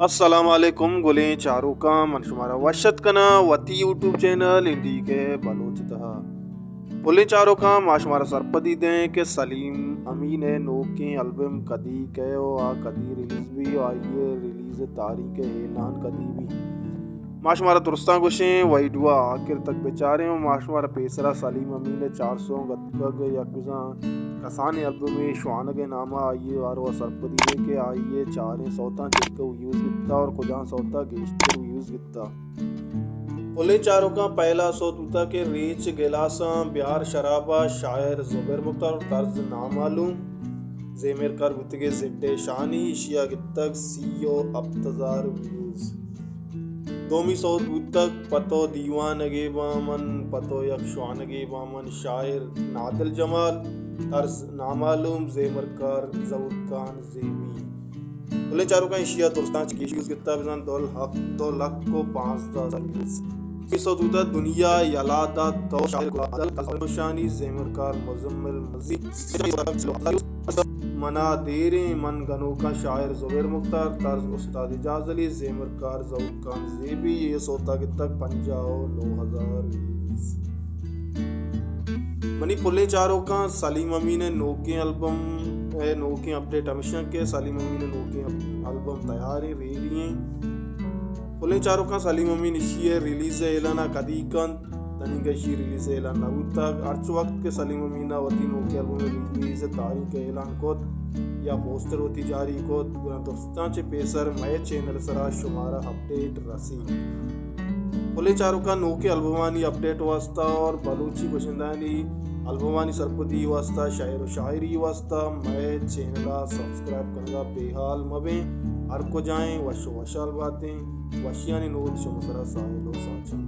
अस्सलाम वालेकुम गुलें चारों का मन शुमारा वशत कना वती यूट्यूब चैनल इंडी के बलोच तहा पुलिन चारों का माशुमारा सरपदी दें के सलीम अमीन है नो के एल्बम कदी के आ कदी रिलीज भी आइए रिलीज तारीख ऐलान कदी भी माशुमारा दुरुस्ता गुशें वही दुआ आखिर तक बेचारे माशुमारा पेसरा सलीम अमीन 400 गतकग यकजा कसान एल्बम में शुआन के नामा आइए और वह सरपदी है के आइए चारें सौता चिक्का यूज़ गित्ता और खुदा सौता गेश्तर यूज़ गित्ता पुलिन चारों का पहला सोतूता के रीच गिलासा बिहार शराबा शायर जुबैर मुख्तार और तर्ज नामालूम जेमेर कर बुतगे जिड्डे शानी इशिया गित्तक सीओ अब्तजार व्यूज दोमी सौत बुतक पतो दीवान अगे बामन पतो यक्षवान अगे बामन शायर नादिल जमाल तर्ज नामालूम जेमर कर जऊद खान जेमी पुलिन चारों का इशिया दुरुस्तान चिकीश गित्ता बिजान 2 लाख को 5,000 व्यूज सौदा दुनिया यलादा तो शायर शानी जेमरकार मुजम्मिल मजीद मना देरे मन गनों का शायर जुबैर मुख्तार तर्ज उस्ताद इजाज अली जेमरकार जऊद खान जेबी ये सोता के तक 95,000 मनी पुल्ले चारों का सलीम अमीन नो के एल्बम नो के अपडेट हमेशा के सलीम अमीन नो के एल्बम तैयार है रेडी हैं पुल्ले चारों का सलीम अमीन इशिया रिलीज एलाना कदीकन तनिगशी रिलीज एलान नबूता अर्च वक्त के सलीम अमीना वती नो के एल्बम रिलीज तारीख एलान को या पोस्टर होती जारी को दोस्तां चे पेसर मय चैनल सरा शुमारा अपडेट रसी पुल्ले चारों का नो के एल्बमानी अपडेट वास्ता और बलूची गुशिंदानी अल्बमानी सरपदी वास्ता शायर व शायरी वास्ता मय चैनल सब्सक्राइब करना बेहाल मबे हर को जाएं वश वशाल बातें वशियानी नोट शमसरा साहिलो साचन